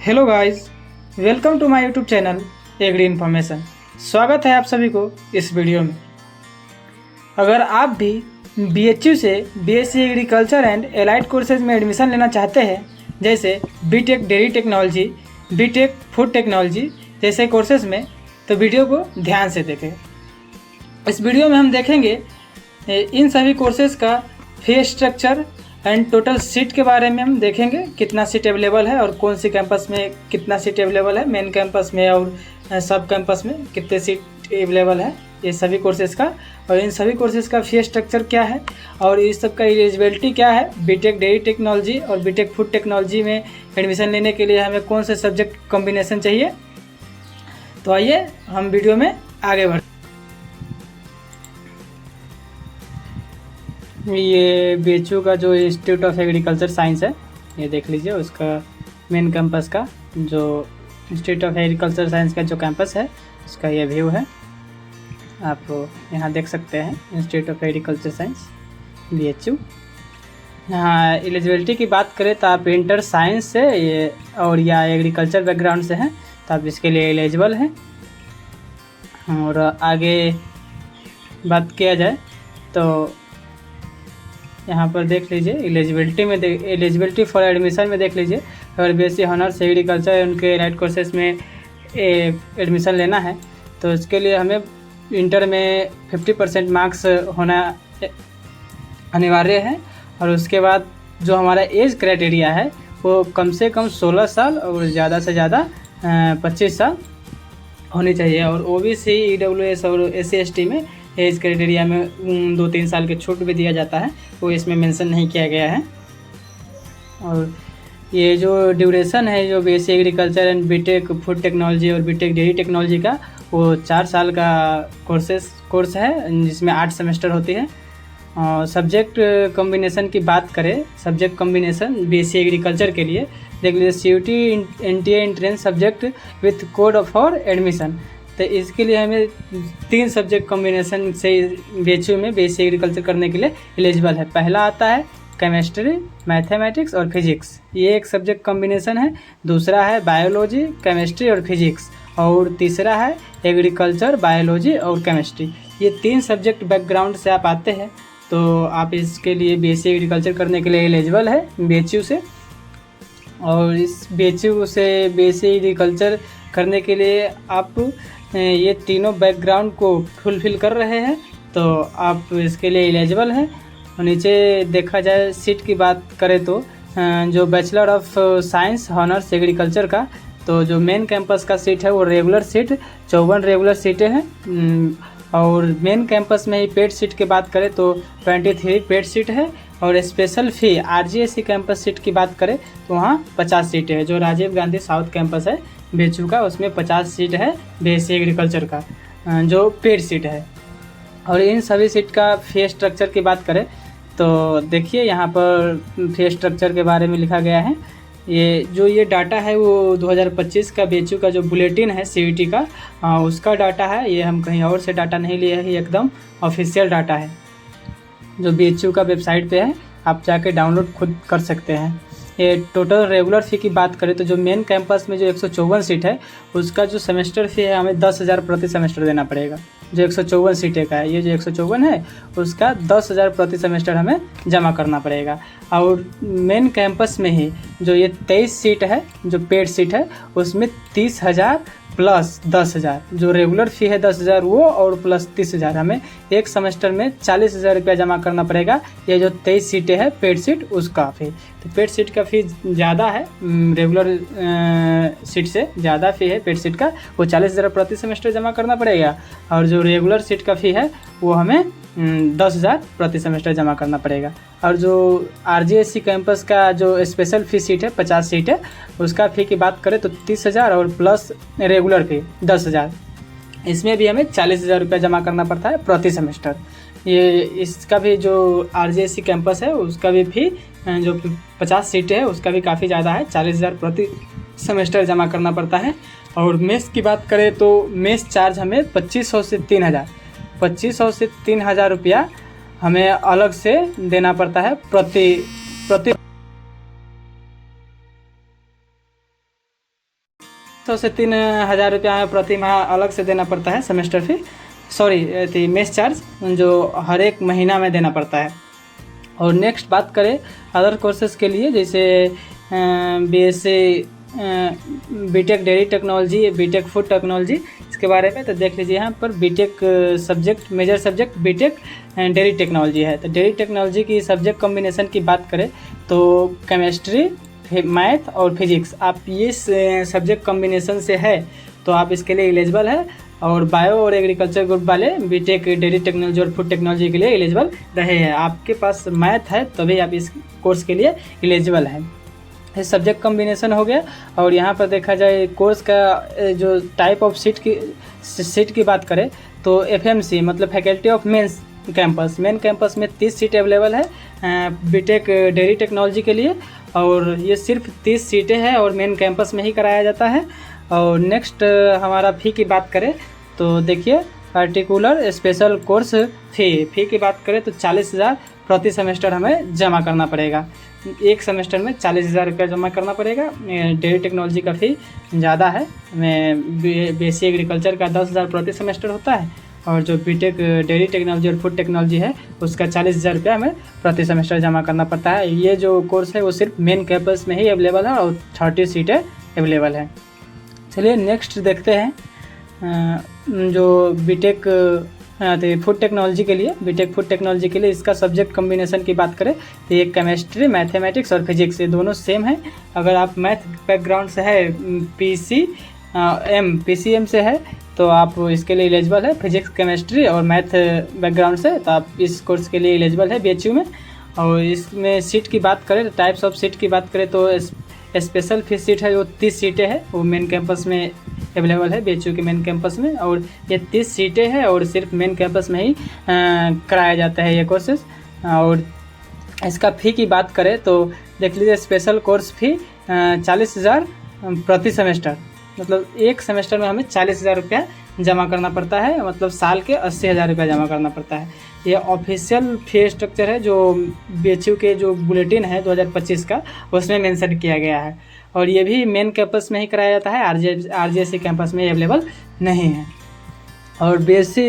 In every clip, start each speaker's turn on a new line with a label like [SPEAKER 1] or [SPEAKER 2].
[SPEAKER 1] Hello guys, welcome to my YouTube channel agri information. स्वागत है आप सभी को इस वीडियो में। अगर आप भी बीएचयू से BSc agriculture and allied courses में एडमिशन लेना चाहते हैं, जैसे BTech dairy technology, BTech food technology जैसे कोर्सेज में, तो वीडियो को ध्यान से देखें। इस वीडियो में हम देखेंगे इन सभी कोर्सेज का fee structure and total seat के बारे में हम देखेंगे, कितना सीट अवेलेबल है और कौन सी कैंपस में कितना सीट अवेलेबल है, मेन कैंपस में और सब कैंपस में कितने सीट अवेलेबल है, ये सभी कोर्सेज़ का। और इन सभी कोर्सेज़ का फी स्ट्रक्चर क्या है और इस सब का एलिजिबिलिटी क्या है। बीटेक डेयरी टेक्नोलॉजी और बीटेक फूड टेक्नोलॉजी में एडमिशन लेने के लिए हमें कौन से सब्जेक्ट कॉम्बिनेशन चाहिए। तो आइए हम वीडियो में आगे बढ़ते। ये बीएचयू का जो इंस्टीट्यूट ऑफ एग्रीकल्चर साइंस है, ये देख लीजिए, उसका मेन कैंपस का जो इंस्टीट्यूट ऑफ एग्रीकल्चर साइंस का जो कैंपस है उसका ये व्यू है। आप यहाँ देख सकते हैं institute of agriculture science BHU. यहाँ एलिजिबिलिटी की बात करें तो आप इंटर साइंस से ये और या एग्रीकल्चर बैकग्राउंड से हैं तो आप इसके लिए एलिजिबल हैं। और आगे बात किया जाए तो यहाँ पर देख लीजिए एलिजिबिलिटी में एलिजिबिलिटी फॉर एडमिशन में देख लीजिए। अगर बीएससी ऑनर्स एग्रीकल्चर उनके एलाइड कोर्सेज में एडमिशन लेना है तो इसके लिए हमें इंटर में 50% मार्क्स होना अनिवार्य है। और उसके बाद जो हमारा एज क्राइटेरिया है वो कम से कम 16 साल और ज़्यादा से ज़्यादा 25 साल होनी चाहिए। और ओबीसी, ईडब्ल्यूएस और एससी एसटी में एज क्राइटेरिया में 2-3 साल के छूट भी दिया जाता है, वो इसमें मेंशन नहीं किया गया है। और ये जो ड्यूरेशन है जो BSc agriculture and BTech food technology और बीटेक डेयरी टेक्नोलॉजी का, वो 4 साल का कोर्स है जिसमें 8 सेमेस्टर होती है। और सब्जेक्ट कॉम्बिनेशन की बात करें, सब्जेक्ट कॉम्बिनेशन बीएससी एग्रीकल्चर के लिए देख लीजिए CUET NTA entrance subject with code for admission. तो इसके लिए हमें 3 सब्जेक्ट कॉम्बिनेशन से बीएचयू में बीएससी एग्रीकल्चर करने के लिए एलिजिबल है। पहला आता है केमिस्ट्री, मैथमेटिक्स और फिजिक्स, ये एक सब्जेक्ट कॉम्बिनेशन है। दूसरा है बायोलॉजी, केमिस्ट्री और फिजिक्स। और तीसरा है एग्रीकल्चर, बायोलॉजी और केमिस्ट्री। ये 3 सब्जेक्ट बैकग्राउंड से आप आते हैं तो आप इसके लिए बीएससी एग्रीकल्चर करने के लिए एलिजिबल है बीएचयू से। और इस बीएचयू से बीएससी एग्रीकल्चर करने के लिए आप ये तीनों बैकग्राउंड को फुलफिल कर रहे हैं तो आप इसके लिए एलिजिबल हैं। और नीचे देखा जाए सीट की बात करें तो जो bachelor of science honours agriculture का, तो जो मेन कैंपस का सीट है वो रेगुलर सीट 54 रेगुलर सीटें हैं। और मेन कैंपस में ही पेड सीट की बात करें तो 23 पेड सीट है। और स्पेशल फ़ी आरजीएससी कैंपस सीट की बात करें तो वहाँ 50 सीटें हैं। जो राजीव गांधी साउथ कैंपस है बीएचयू का, उसमें 50 सीट है बीएससी एग्रीकल्चर का जो पेड सीट है। और इन सभी सीट का फी स्ट्रक्चर की बात करें तो देखिए यहाँ पर फी स्ट्रक्चर के बारे में लिखा गया है। ये डाटा है वो 2025 का बीएचयू का जो बुलेटिन है सीईटी का, उसका डाटा है। ये हम कहीं और से डाटा नहीं लिए हैं, ये एकदम ऑफिशियल डाटा है जो बीएचयू का वेबसाइट पे है, आप जाके डाउनलोड खुद कर सकते हैं। ये टोटल रेगुलर फ़ी की बात करें तो जो मेन कैंपस में जो 154 सीट है उसका जो सेमेस्टर फ़ी है हमें 10,000 प्रति सेमेस्टर देना पड़ेगा। जो 154 सीटें का है, ये जो 154 है उसका 10,000 प्रति सेमेस्टर हमें जमा करना पड़ेगा। और मेन कैंपस में ही जो ये 23 सीट है जो पेड सीट है उसमें 30,000 प्लस 10,000, जो रेगुलर फ़ी है 10,000 वो और प्लस 30,000, हमें एक सेमेस्टर में 40,000 रुपया जमा करना पड़ेगा। ये जो 23 सीटें हैं पेड सीट उसका फ़ी, तो पेड सीट का फ़ी ज़्यादा है, रेगुलर सीट से ज़्यादा फ़ी है पेड सीट का, वो 40,000 प्रति सेमेस्टर जमा करना पड़ेगा। और जो रेगुलर सीट का फ़ी है वो हमें 10,000 प्रति सेमेस्टर जमा करना पड़ेगा। और जो आरजीएससी कैंपस का जो स्पेशल फ़ी सीट है 50 सीट है, उसका फ़ी की बात करें तो 30,000 और प्लस रेगुलर फ़ी 10,000, इसमें भी हमें 40,000 रुपया जमा करना पड़ता है प्रति सेमेस्टर। ये इसका भी जो आरजीएससी कैंपस है उसका भी फ़ी जो 50 सीटें है उसका भी काफ़ी ज़्यादा है, 40,000 प्रति सेमेस्टर जमा करना पड़ता है। और मेस की बात करें तो मेस चार्ज हमें 2,500 से 3,000 रुपया हमें अलग से देना पड़ता है प्रति 200 से 3,000 रुपया हमें प्रति माह अलग से देना पड़ता है सेमेस्टर फी, सॉरी मेस चार्ज, जो हर एक महीना में देना पड़ता है। और नेक्स्ट बात करें अदर कोर्सेज़ के लिए, जैसे BSc BTech dairy technology, BTech food technology, इसके बारे में तो देख लीजिए यहाँ पर BTech subject, major subject BTech dairy technology है। तो डेयरी टेक्नोलॉजी की सब्जेक्ट कॉम्बिनेशन की बात करें तो केमिस्ट्री, मैथ और फिजिक्स, आप ये सब्जेक्ट कॉम्बिनेशन से है तो आप इसके लिए एलिजिबल है। और बायो और एग्रीकल्चर ग्रुप वाले बीटेक डेयरी टेक्नोलॉजी और फूड टेक्नोलॉजी के लिए एलिजिबल रहे हैं। आपके पास मैथ है तभी आप इस कोर्स के लिए एलिजिबल हैं। ये सब्जेक्ट कॉम्बिनेशन हो गया। और यहाँ पर देखा जाए कोर्स का जो टाइप ऑफ सीट की बात करें तो एफएमसी मतलब faculty of men's campus, main campus में 30 सीट अवेलेबल है बीटेक डेयरी टेक्नोलॉजी के लिए, और ये सिर्फ 30 सीटें हैं और मेन कैंपस में ही कराया जाता है। और नेक्स्ट हमारा फ़ी की बात करें तो देखिए पार्टिकुलर स्पेशल कोर्स फ़ी की बात करें तो 40,000 प्रति सेमेस्टर हमें जमा करना पड़ेगा। एक सेमेस्टर में 40,000 रुपया जमा करना पड़ेगा। डेयरी टेक्नोलॉजी का फ़ी ज़्यादा है, बीएससी एग्रीकल्चर का 10,000 प्रति सेमेस्टर होता है, और जो बीटेक डेयरी टेक्नोलॉजी और फूड टेक्नोलॉजी है उसका 40,000 रुपया हमें प्रति सेमेस्टर जमा करना पड़ता है। ये जो कोर्स है वो सिर्फ मेन कैंपस में ही अवेलेबल है और 30 सीटें अवेलेबल है। चलिए नेक्स्ट देखते हैं जो बीटेक फूड टेक्नोलॉजी के लिए, बीटेक फूड टेक्नोलॉजी के लिए इसका सब्जेक्ट कॉम्बिनेशन की बात करें तो ये केमिस्ट्री, मैथमेटिक्स और फिजिक्स, ये दोनों सेम है। अगर आप मैथ बैकग्राउंड से है, पीसीएम से है तो आप इसके लिए एलिजिबल है। फिजिक्स, केमिस्ट्री और मैथ बैकग्राउंड से तो आप इस कोर्स के लिए एलिजिबल है बीएचयू में। और इसमें सीट की बात करें, टाइप्स ऑफ सीट की बात करें तो स्पेशल फीस सीट है जो 30 सीटें हैं, वो मेन कैंपस में अवेलेबल है बीएचयू के मेन कैंपस में, और ये 30 सीटें हैं और सिर्फ मेन कैंपस में ही कराया जाता है ये कोर्सेज। और इसका फ़ी की बात करें तो देख लीजिए स्पेशल कोर्स फ़ी 40,000 प्रति सेमेस्टर, मतलब एक सेमेस्टर में हमें 40,000 रुपया जमा करना पड़ता है, मतलब साल के 80,000 रुपया जमा करना पड़ता है। ये ऑफिशियल फी स्ट्रक्चर है जो बीएचयू के जो बुलेटिन है 2025 का उसमें मेंशन किया गया है। और ये भी मेन कैंपस में ही कराया जाता है, आरजीएससी कैंपस में अवेलेबल नहीं है। और बीएससी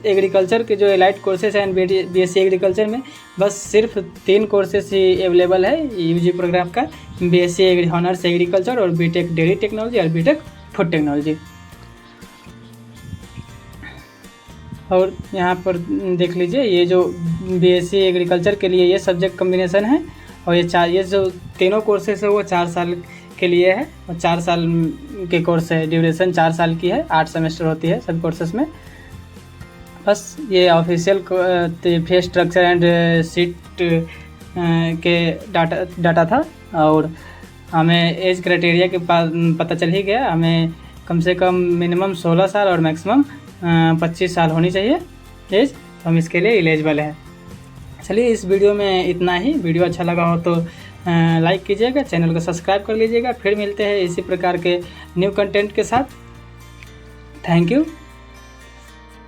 [SPEAKER 1] एग्रीकल्चर के जो एलाइड कोर्सेज हैं बीएससी एग्रीकल्चर में बस सिर्फ 3 कोर्सेज ही अवेलेबल है यूजी प्रोग्राम का, बीएससी ऑनर्स एग्रीकल्चर और बीटेक डेयरी टेक्नोलॉजी और बीटेक फूड टेक्नोलॉजी। और यहाँ पर देख लीजिए ये जो बीएससी एग्रीकल्चर के लिए ये सब्जेक्ट कॉम्बिनेशन है, और ये जो तीनों कोर्सेज है वो 4 साल के लिए है, और 4 साल के कोर्स है, ड्यूरेशन 4 साल की है, 8 सेमेस्टर होती है सब कोर्सेज में। बस ये official fee structure and seat के डाटा था। और हमें एज क्राइटेरिया के पता चल ही गया, हमें कम से कम मिनिमम 16 साल और मैक्सिमम 25 साल होनी चाहिए एज, तो हम इसके लिए एलिजिबल है। चलिए इस वीडियो में इतना ही। वीडियो अच्छा लगा हो तो लाइक कीजिएगा, चैनल को सब्सक्राइब कर लीजिएगा। फिर मिलते हैं इसी प्रकार के न्यू कंटेंट के साथ। Thank you.